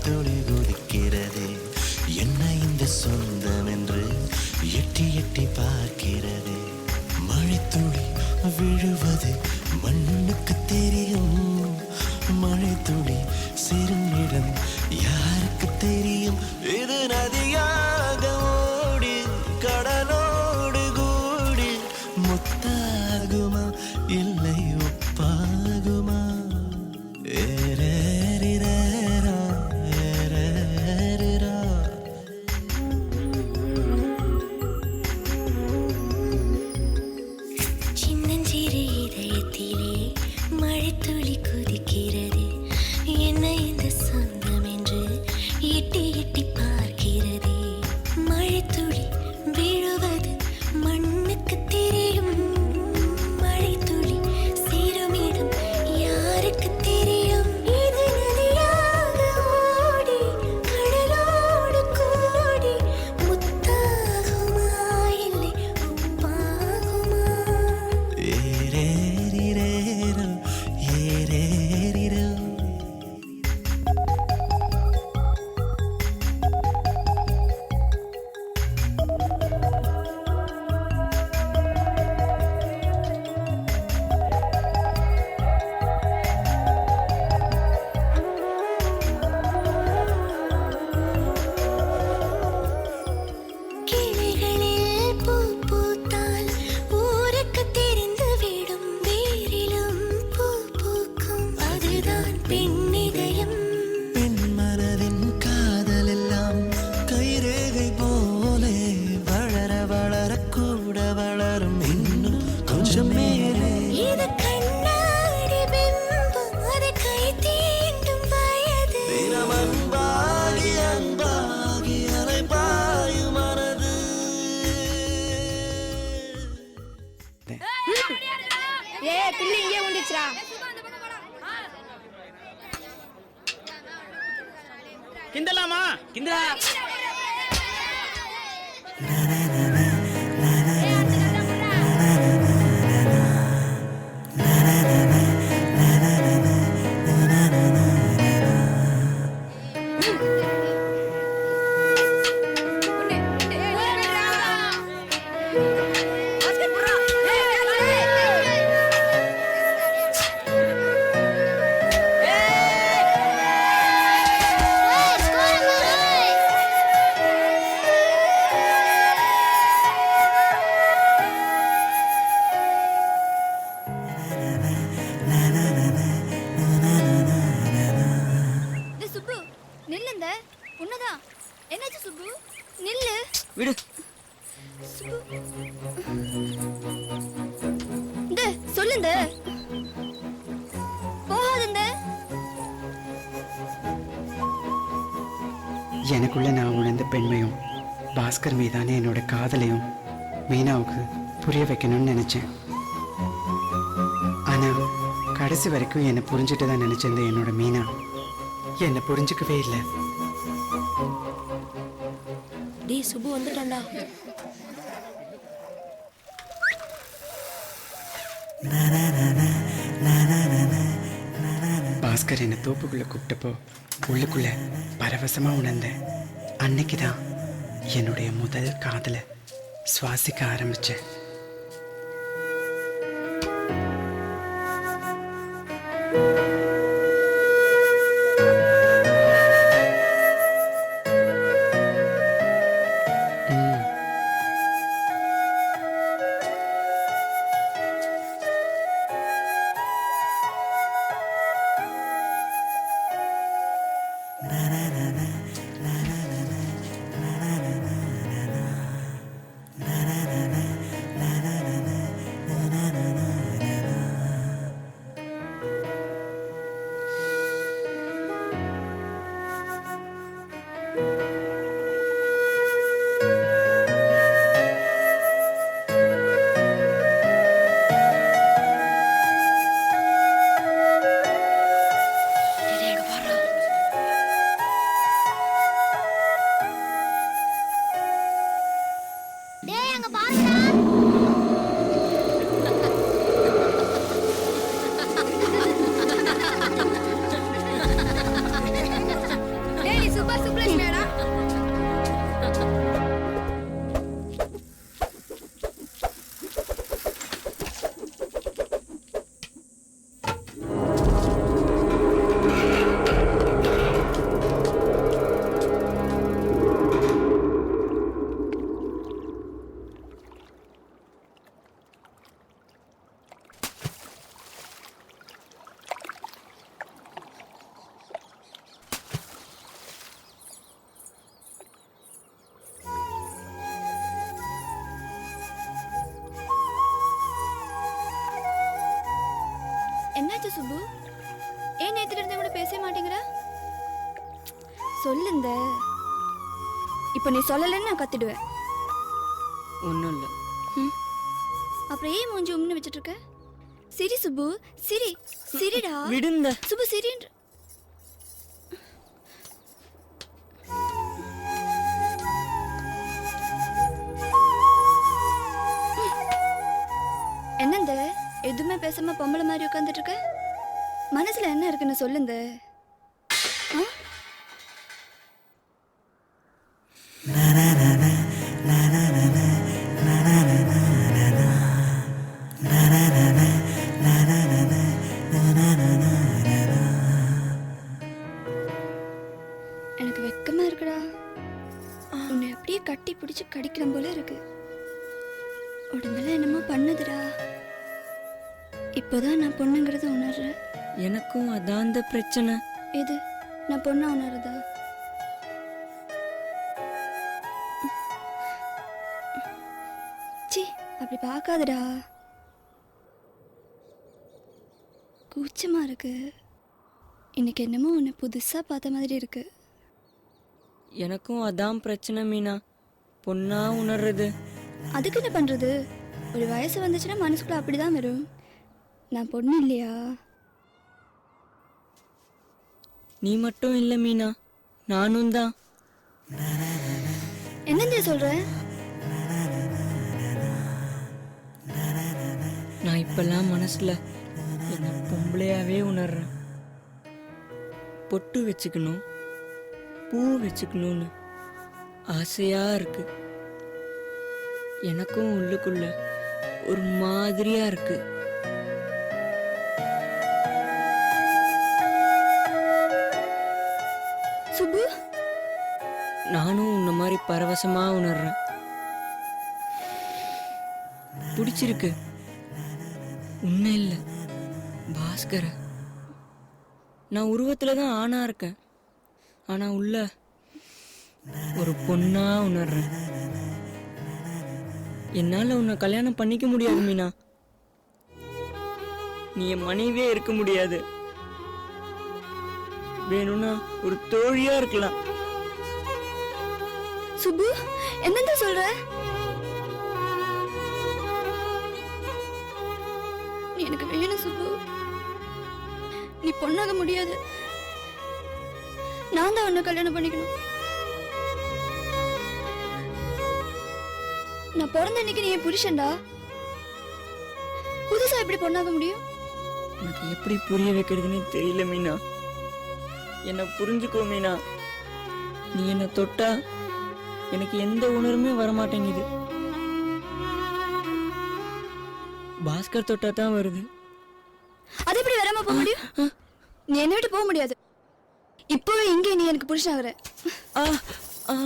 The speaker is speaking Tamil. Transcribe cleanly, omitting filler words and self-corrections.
துளி குதிக்கிறதே, என்ன இந்த சொந்தம் என்று எட்டி எட்டி பார்க்கிறதே. மழைத்துளி விழுவது மண்ணுக்கு தெரியும், மழைத்துளி சிறும் இடம் யாருக்கு தெரியும். இது நதியாக ஓடி கடலோடு கூடி முத்தாகுமா இல்லை ஒப்பாகுமா? ஏரேரிரேரா, ஏரேரிரா. சின்னஞ்சிறு இதயத்திலே மழைத்துளி குதிக்கிறது, என்ன இந்த சொந்தம் என்று எட்டி எட்டி பார்க்கிறதே. மழைத்துளி விழுவது மண்ணுக்கு தெரியும், மழைத்துளி சேருமிடம் யாருக்கு தெரியும். இது நதியாக ஓடி கடலோடு கூடி முத்தாகுமா இல்லை உப்பாகுமா? ஏரேரிரேரோ, ஏரேரிரோ. கிளைகளில் பூ பூத்தால் ஊருக்கு தெரிந்து விடும், வேரிலும் பூ பூக்கும், அதுதான் பெண்ணிதயம். பெண் மனதின் காதல் எல்லாம் கைரேகை போலே வளர வளர கூட வளரும் இன்னும் கொஞ்சம் மேலே. இது கண்ணாடி பிம்பம், அது கை தீண்டும் வயது. தினம் அன்பாகி அன்பாகி அலைபாயும் மனது. பிள்ளை இங்கே வந்துச்சுடா. கிண்டலாமா? கிண்டலா. சுப்பு நில்லுந்த உன்னதான். என்னாச்சு சுப்பு? நில்லு. விடு. இந்த சொல்லுந்த போகாதுந்த. எனக்குள்ள நான் உணர்ந்த பெண்மையும் பாஸ்கர் மீதான என்னோட காதலையும் மீனாவுக்கு புரிய வைக்கணும்னு நினைச்சேன். ஆனா கடைசி வரைக்கும் என்னை புரிஞ்சுட்டு தான் நினைச்சிருந்த என்னோட மீனா என்னை புரிஞ்சுக்கவே இல்லை. டேய் சுப்பு வந்துட்டான்டா. பாஸ்கர் என்னை தோப்புக்குள்ள கூப்பிட்டப்போ உள்ளுக்குள்ள பரவசமா உணர்ந்தேன். அன்னைக்குதான் என்னுடைய முதல் காதலை சுவாசிக்க ஆரம்பிச்சேன். என்னாச்சு சுப்பு? ஏன் நேத்துல இருந்து கூட பேச மாட்டேங்கிற? சொல்லுந்த. இப்ப நீ சொல்லலன்னு நான் கத்திடுவேன். ஒன்றும் இல்லை. அப்புறம் ஏன் மூஞ்சி உம்னு வச்சிட்டு இருக்க? சிரி சுப்பு, சிரி, சிரிடா. விடுந்த. சுப்பு சிரின்ற. என்னந்த எதுவுமே பேசாம பொம்பளை மாதிரி உட்காந்துட்டு இருக்க? மனசுல என்ன இருக்குன்னு சொல்லுந்த. எனக்கு வெக்கமா இருக்குடா. உன்னை அப்படியே கட்டி பிடிச்சு கடிக்கலாம் போல இருக்கு. உடம்பெல்லாம் என்னமோ பண்ணுதுடா. இப்போதான் நான் பொண்ணுங்கிறத உணர்றேன். எனக்கும் அதான் அந்த பிரச்சனை. எது நான் பொண்ணா உணருதா? சி அப்படி பார்க்காதடா. கூச்சமா இருக்கு. இன்னைக்கு என்னமோ உன்னை புதுசா பார்த்த மாதிரி இருக்கு. எனக்கும் அதான் பிரச்சனை மீனா. பொண்ணா உணர்றது. அதுக்கு என்ன பண்றது? ஒரு வயசு வந்துச்சுன்னா மனசுக்குள்ள அப்படிதான் வரும். நான் பொண்ணு இல்லையா? நீ மட்டும் இல்லை மீனா, நானும் தான். என்னங்க சொல்ற? நான் இப்பெல்லாம் மனசுல என்ன பொம்பளையாவே உணர்றேன். பொட்டு வச்சுக்கணும், பூ வச்சுக்கணும்னு ஆசையா இருக்கு. எனக்கும் உள்ளுக்குள்ள ஒரு மாதிரியா இருக்கு. சுப்பு, நானும் உன்ன மாதிரி பரவசமா உணர்றேன். பிடிச்சிருக்கு. உன்ன இல்ல, பாஸ்கர. நான் உருவத்துல தான் ஆணா இருக்கேன், ஆனா உள்ள ஒரு பொண்ணா உணர்றேன். என்னால உன்னை கல்யாணம் பண்ணிக்க முடியாது மீனா. நீ என் மனைவியே இருக்க முடியாது. வேணும்னா ஒரு தோழியா இருக்கலாம். சுப்பு என்னங்க சொல்ற? நீ எனக்கு வேணும் சுப்பு. நீ பொண்ணாக முடியாது. நான் தான் உன்னை கல்யாணம் பண்ணிக்கணும். நான் பிறந்த அன்னைக்கு நீ என் புருஷன்டா. புதுசா எப்படி பொண்ணாக முடியும்? எனக்கு எப்படி புரிய வைக்கிறதுன்னு தெரியல மீனா. என்ன புரிஞ்சுக்கோ மீனா. நீ என்ன தொட்டா எனக்கு எந்த உணர்வுமே வரமாட்டேங்குது. பாஸ்கர் தொட்டா தான் வருது. அது எப்படி வராம போக முடியும்? நீ என்ன விட்டு போக முடியாது. இப்பவே இங்கே நீ எனக்கு புருஷனாகிற. ஆ ஆ